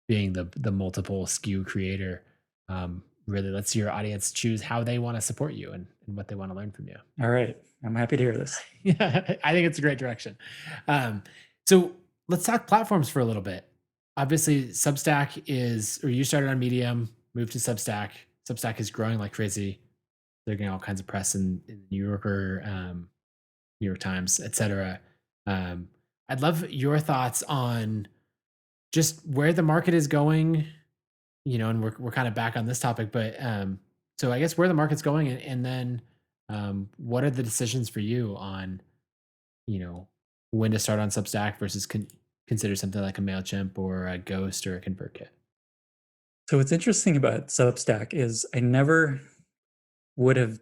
being the multiple SKU creator really lets your audience choose how they want to support you and what they want to learn from you. All right, I'm happy to hear this. Yeah, I think it's a great direction. So let's talk platforms for a little bit. Obviously, Substack or you started on Medium, moved to Substack. Substack is growing like crazy. They're getting all kinds of press in New Yorker, New York Times, etc. I'd love your thoughts on just where the market is going, and we're kind of back on this topic, but so I guess where the market's going, and then what are the decisions for you on, you know, when to start on Substack versus consider something like a Mailchimp or a Ghost or a ConvertKit? So what's interesting about Substack is I never would have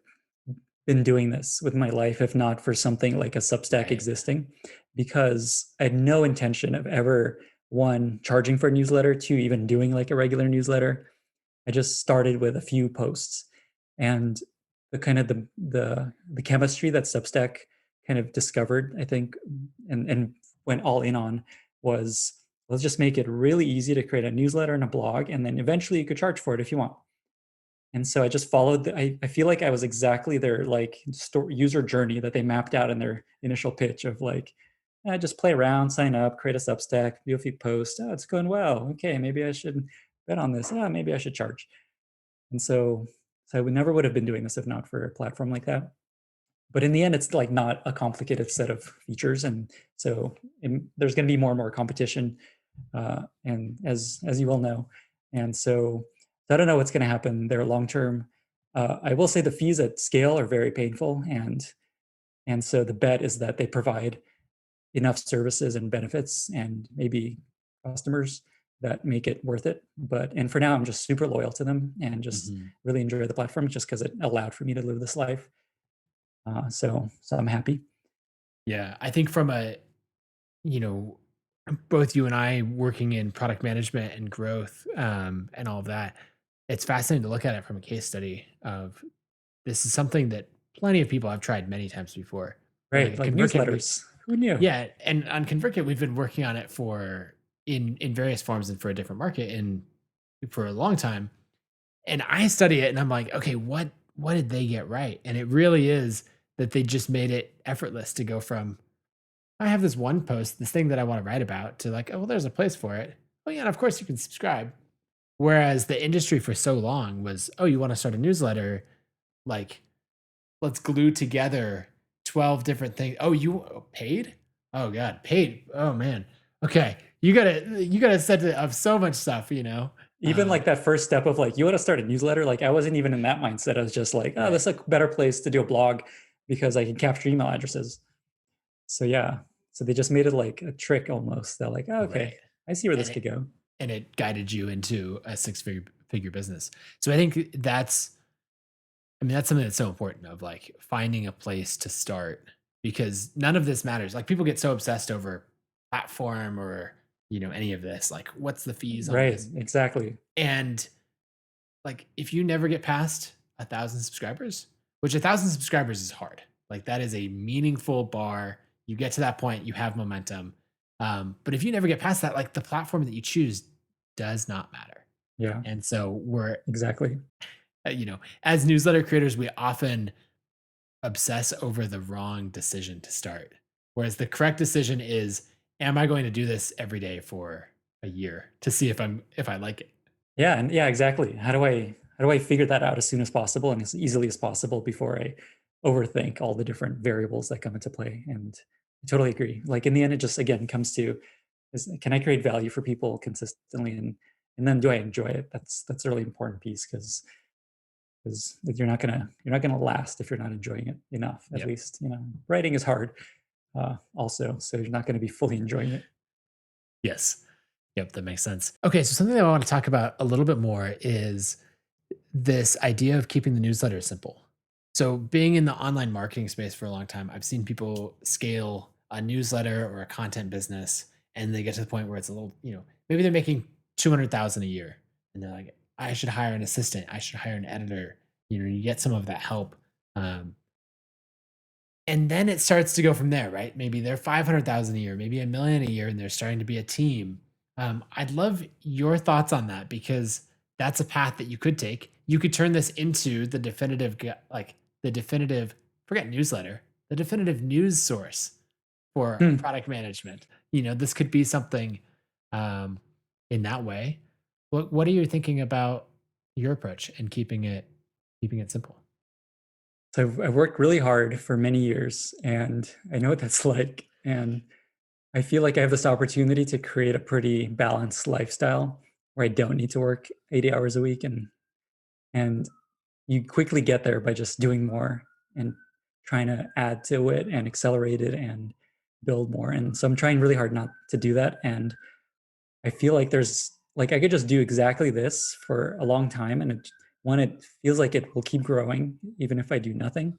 been doing this with my life if not for something like a Substack Right. existing, because I had no intention of ever, one, charging for a newsletter, two, even doing like a regular newsletter. I just started with a few posts, and the kind of the chemistry that Substack kind of discovered, I think, and went all in on was, let's just make it really easy to create a newsletter and a blog, and then eventually you could charge for it if you want. And so I just followed I feel like I was exactly their like user journey that they mapped out in their initial pitch of like, just play around, sign up, create a Substack, do a few posts. Oh, it's going well. Okay, maybe I should bet on this. Maybe I should charge. And so I never would have been doing this if not for a platform like that. But in the end, it's like not a complicated set of features, and so there's going to be more and more competition, and as you well know, and so I don't know what's going to happen there long term. I will say the fees at scale are very painful, and so the bet is that they provide enough services and benefits and maybe customers that make it worth it. And for now, I'm just super loyal to them and just Mhm. really enjoy the platform just because it allowed for me to live this life. So I'm happy. Yeah, I think from you know, both you and I working in product management and growth, and all of that, it's fascinating to look at it from a case study of this is something that plenty of people have tried many times before. But like Right, a like ConvertKit, newsletters. Who knew? Yeah, and on ConvertKit, we've been working on it for in various forms and for a different market and for a long time. And I study it and I'm like, okay, what did they get right? And it really is that they just made it effortless to go from I have this one post, this thing that I want to write about to like, oh well, there's a place for it. Oh yeah, and of course you can subscribe. Whereas the industry for so long was, oh, you want to start a newsletter, like let's glue together 12 different things. Oh, paid? Oh God, paid. Oh man. Okay. You gotta set it up so much stuff, you know? Even like that first step of like, you want to start a newsletter? Like, I wasn't even in that mindset. I was just like, oh, Right. this is a better place to do a blog because I can capture email addresses. So yeah. So they just made it like a trick almost. They're like, oh, Right. okay, I see where And this it could go. and it guided you into a figure business. So I think that's something that's so important of like finding a place to start because none of this matters. Like people get so obsessed over platform or, any of this, like what's the fees on Right. this? Exactly. And like if you never get past 1,000 subscribers, which 1,000 subscribers is hard, like that is a meaningful bar. You get to that point, you have momentum. But if you never get past that, like the platform that you choose does not matter. Yeah. And so we're, Exactly. as newsletter creators, we often obsess over the wrong decision to start. Whereas the correct decision is, am I going to do this every day for a year to see if I like it? Yeah. And yeah, exactly. How do I figure that out as soon as possible and as easily as possible before I overthink all the different variables that come into play? And I totally agree. Like in the end, it just again comes to can I create value for people consistently, and then do I enjoy it? That's a really important piece because you're not gonna last if you're not enjoying it enough. At Yep. least writing is hard, also, so you're not gonna be fully enjoying it. Yes. Yep, that makes sense. Okay, so something that I want to talk about a little bit more is this idea of keeping the newsletter simple. So, being in the online marketing space for a long time, I've seen people scale a newsletter or a content business and they get to the point where it's a little, maybe they're making 200,000 a year and they're like, I should hire an assistant, I should hire an editor. You get some of that help. Um, and then it starts to go from there, right? Maybe they're 500,000 a year, maybe a million a year, and they're starting to be a team. I'd love your thoughts on that because that's a path that you could take. You could turn this into the definitive, like the definitive, forget newsletter, the definitive news source for Hmm. product management. This could be something um, in that way. What are you thinking about your approach and keeping it simple? So I've worked really hard for many years, and I know what that's like. And I feel like I have this opportunity to create a pretty balanced lifestyle where I don't need to work 80 hours a week, and you quickly get there by just doing more and trying to add to it and accelerate it and build more. And so I'm trying really hard not to do that. And I feel like there's like I could just do exactly this for a long time, and it feels like it will keep growing even if I do nothing.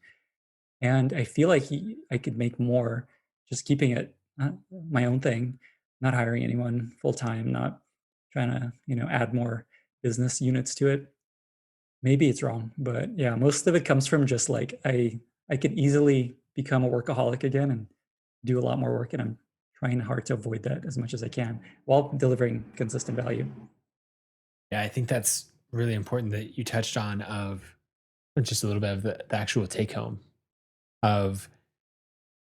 And I feel like I could make more just keeping it my own thing, not hiring anyone full time, not trying to add more business units to it. Maybe it's wrong, but yeah, most of it comes from just like I could easily become a workaholic again and do a lot more work, and I'm trying hard to avoid that as much as I can while delivering consistent value. Yeah, I think that's really important that you touched on of just a little bit of the actual take home of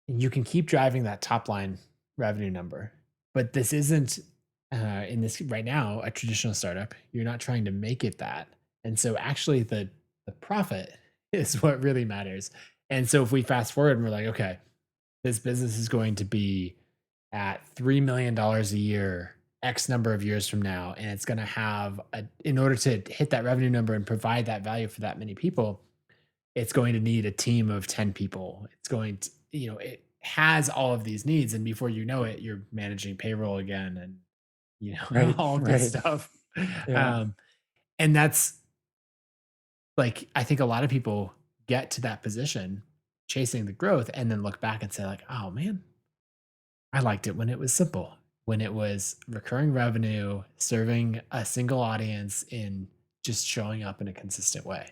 you can keep driving that top line revenue number, but this isn't in this right now a traditional startup. You're not trying to make it that, and so actually the profit is what really matters. And so if we fast forward and we're like, okay, this business is going to be at $3 million a year X number of years from now, and it's going to have in order to hit that revenue number and provide that value for that many people, it's going to need a team of 10 people. It's going to, it has all of these needs. And before you know it, you're managing payroll again and, Right, all of this right. stuff. Yeah, Um, and that's like, I think a lot of people get to that position chasing the growth and then look back and say, like, oh man, I liked it when it was simple, when it was recurring revenue, serving a single audience in just showing up in a consistent way.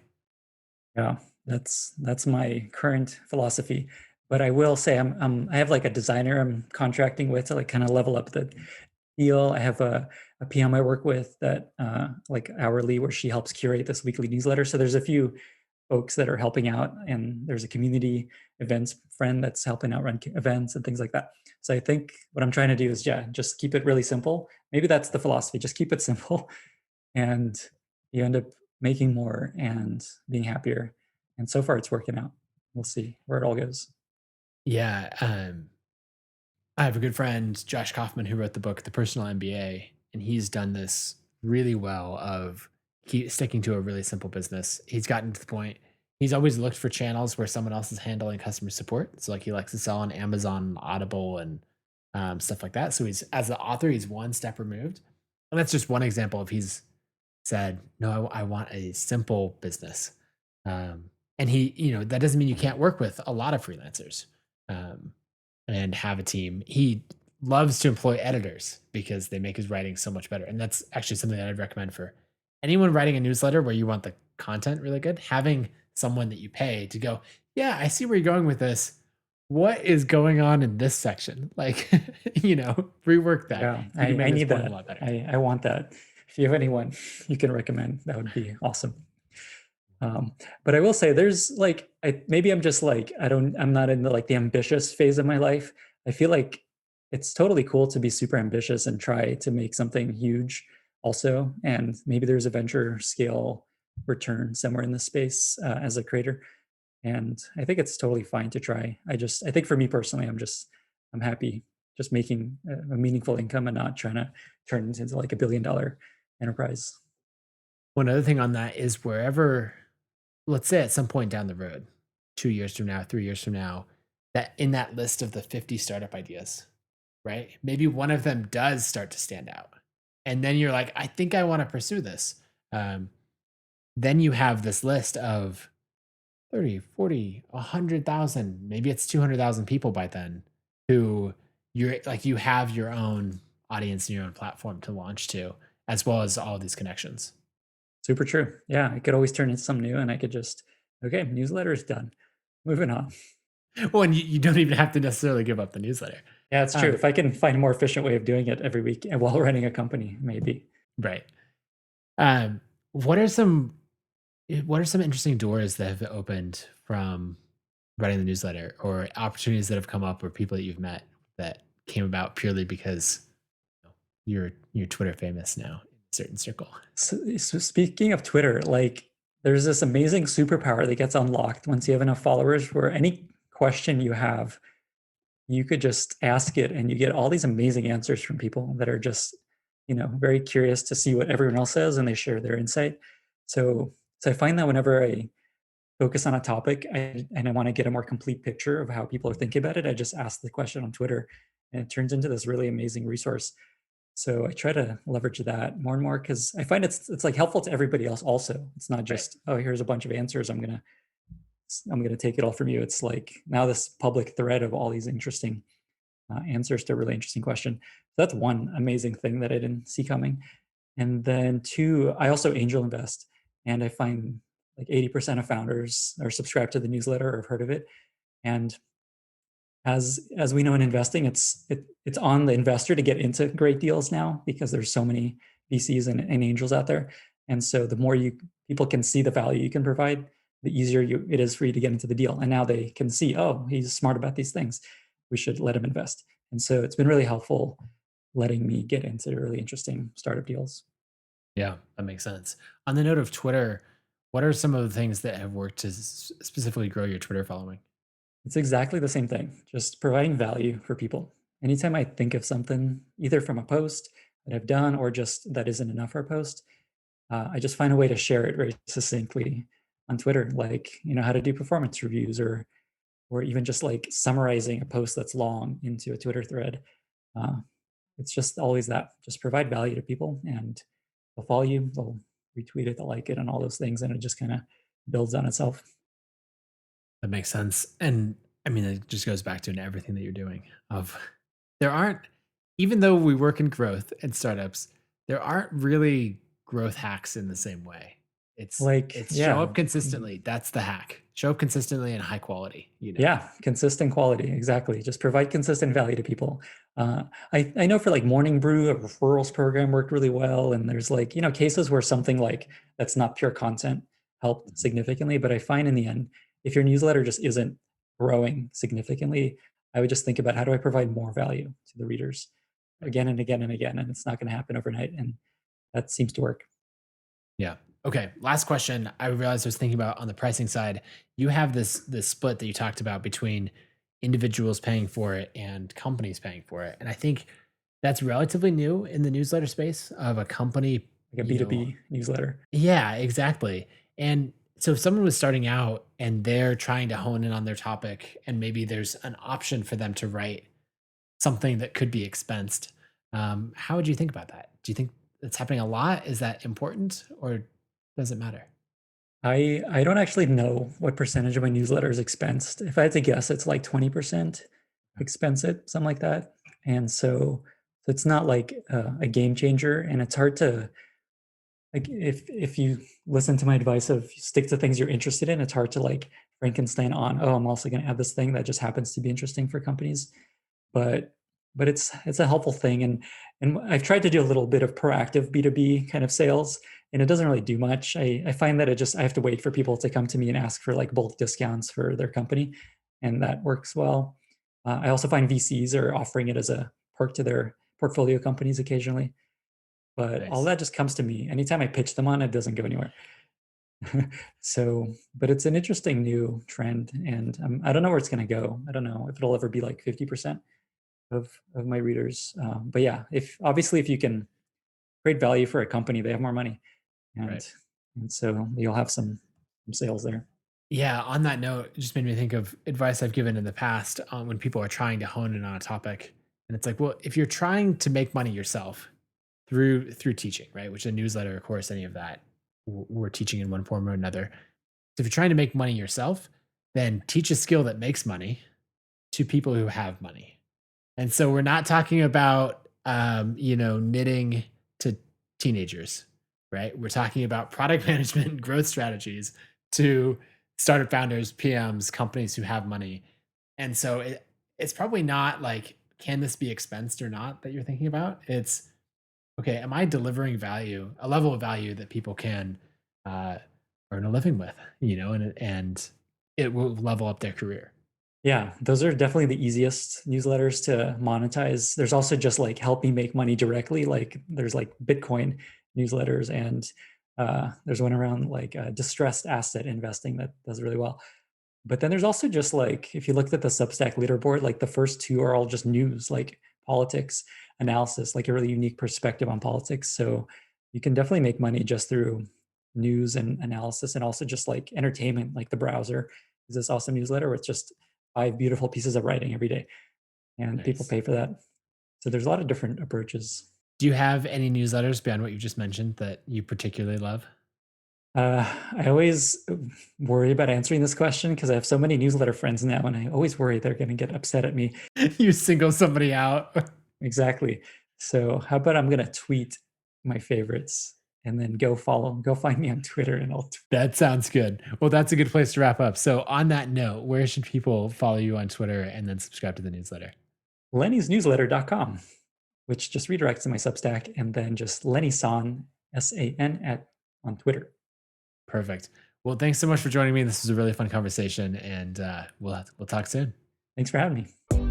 yeah. That's my current philosophy. But I will say I have like a designer I'm contracting with to like kind of level up the deal. I have a PM I work with that like hourly where she helps curate this weekly newsletter. So there's a few folks that are helping out, and there's a community events friend that's helping out run events and things like that. So I think what I'm trying to do is, yeah, just keep it really simple. Maybe that's the philosophy, just keep it simple, and you end up making more and being happier. And so far it's working out. We'll see where it all goes. Yeah. I have a good friend, Josh Kaufman, who wrote the book, The Personal MBA, and he's done this really well of keep sticking to a really simple business. He's gotten to the point, he's always looked for channels where someone else is handling customer support. So like he likes to sell on Amazon, Audible, and stuff like that. So he's, as the author, he's one step removed. And that's just one example of he's said, no, I want a simple business. And he, that doesn't mean you can't work with a lot of freelancers. And have a team. He loves to employ editors because they make his writing so much better. And that's actually something that I'd recommend for anyone writing a newsletter where you want the content really good. Having someone that you pay to go, yeah, I see where you're going with this. What is going on in this section? Like, rework that. Yeah, You can make I this need point that. a lot better. I want that. If you have anyone you can recommend, that would be awesome. But I will say there's like, maybe I'm just like, I'm not in the ambitious phase of my life. I feel like it's totally cool to be super ambitious and try to make something huge also. And maybe there's a venture scale return somewhere in this space as a creator. And I think it's totally fine to try. I think for me personally, I'm happy just making a meaningful income and not trying to turn it into like $1 billion enterprise. One other thing on that is wherever, let's say at some point down the road, 2 years from now, 3 years from now, that in that list of the 50 startup ideas, right? Maybe one of them does start to stand out. And then you're like, I think I want to pursue this. Then you have this list of 30, 40, 100,000, maybe it's 200,000 people by then who you're like, you have your own audience and your own platform to launch to, as well as all these connections. Super true. Yeah, I could always turn into something new and I could just, okay, newsletter is done. Moving on. Well, and you don't even have to necessarily give up the newsletter. Yeah, it's true. If I can find a more efficient way of doing it every week and while running a company, maybe. Right. What are some interesting doors that have opened from writing the newsletter, or opportunities that have come up, or people that you've met that came about purely because you're Twitter famous now in a certain circle? So speaking of Twitter, like there's this amazing superpower that gets unlocked once you have enough followers where any question you have, you could just ask it and you get all these amazing answers from people that are just, very curious to see what everyone else says and they share their insight. So I find that whenever I focus on a topic and I want to get a more complete picture of how people are thinking about it, I just ask the question on Twitter and it turns into this really amazing resource. So I try to leverage that more and more because I find it's like helpful to everybody else also. It's not just, oh, here's a bunch of answers. I'm gonna take it all from you. It's like now this public thread of all these interesting answers to a really interesting question. So that's one amazing thing that I didn't see coming. And then two, I also angel invest, and I find like 80% of founders are subscribed to the newsletter or have heard of it. And as we know in investing, it's on the investor to get into great deals now because there's so many VCs and angels out there. And so the more people can see the value you can provide, the easier it is for you to get into the deal. And now they can see, oh, he's smart about these things. We should let him invest. And so it's been really helpful letting me get into really interesting startup deals. Yeah, that makes sense. On the note of Twitter, what are some of the things that have worked to specifically grow your Twitter following? It's exactly the same thing, just providing value for people. Anytime I think of something, either from a post that I've done or just that isn't enough for a post, I just find a way to share it very succinctly on Twitter, like how to do performance reviews or even just like summarizing a post that's long into a Twitter thread. It's just always that, just provide value to people and they'll follow you, they'll retweet it, they'll like it and all those things. And it just kind of builds on itself. That makes sense. And I mean, it just goes back to everything that you're doing of there aren't, even though we work in growth and startups, there aren't really growth hacks in the same way. It's Like, show yeah, up consistently. That's the hack. show up consistently and high quality, Yeah, consistent quality, exactly. Just provide consistent value to people. I know for like Morning Brew, a referrals program worked really well, and there's like cases where something like that's not pure content helped Mhm. significantly. But I find in the end, if your newsletter just isn't growing significantly, I would just think about how do I provide more value to the readers Right. again and again and again, and it's not going to happen overnight, and that seems to work. Yeah. Okay. Last question. I realized I was thinking about on the pricing side. You have this split that you talked about between individuals paying for it and companies paying for it, and I think that's relatively new in the newsletter space of a company. Like a B2B newsletter. Yeah, exactly. And so if someone was starting out and they're trying to hone in on their topic, and maybe there's an option for them to write something that could be expensed, how would you think about that? Do you think that's happening a lot? Is that important, or does it matter? I don't actually know what percentage of my newsletter is expensed. If I had to guess, it's like 20% expense it, something like that. And so it's not like a game changer, and it's hard to like if you listen to my advice of stick to things you're interested in, it's hard to like Frankenstein on, oh, I'm also going to add this thing that just happens to be interesting for companies. But it's a helpful thing, and I've tried to do a little bit of proactive B2B kind of sales, and it doesn't really do much. I find that I have to wait for people to come to me and ask for like bulk discounts for their company, and that works well. I also find VCs are offering it as a perk to their portfolio companies occasionally, but all Nice. that just comes to me. Anytime I pitch them on, it doesn't go anywhere. So, but it's an interesting new trend, and I don't know where it's going to go. I don't know if it'll ever be like 50% of my readers. But yeah, if you can create value for a company, they have more money, and Right. and so you'll have some sales there. Yeah. On that note, it just made me think of advice I've given in the past on when people are trying to hone in on a topic. And it's like, well, if you're trying to make money yourself through teaching, right? Which a newsletter, of course, any of that, we're teaching in one form or another. So if you're trying to make money yourself, then teach a skill that makes money to people who have money. And so we're not talking about knitting to teenagers, right? We're talking about product management and growth strategies to startup founders, PMs, companies who have money. And so it's probably not like, can this be expensed or not that you're thinking about? It's okay, am I delivering value, a level of value that people can uh, earn a living with, and it will level up their career. Yeah, those are definitely the easiest newsletters to monetize. There's also just like help me make money directly. Like there's like Bitcoin newsletters, and there's one around like distressed asset investing that does really well. But then there's also just like, if you looked at the Substack leaderboard, like the first two are all just news, like politics analysis, like a really unique perspective on politics. So you can definitely make money just through news and analysis, and also just like entertainment, like the browser is this awesome newsletter where it's just 5 beautiful pieces of writing every day, and people Nice. pay for that. So there's a lot of different approaches. Do you have any newsletters beyond what you just mentioned that you particularly love? I always worry about answering this question because I have so many newsletter friends now, and I always worry they're going to get upset at me. You single somebody out. Exactly. So how about I'm gonna tweet my favorites and then go find me on Twitter, and That sounds good. Well, that's a good place to wrap up. So, on that note, where should people follow you on Twitter and then subscribe to the newsletter? lennysnewsletter.com, which just redirects to my Substack, and then just Lenny San, SAN at on Twitter. Perfect. Well, thanks so much for joining me. This was a really fun conversation, and we'll talk soon. Thanks for having me.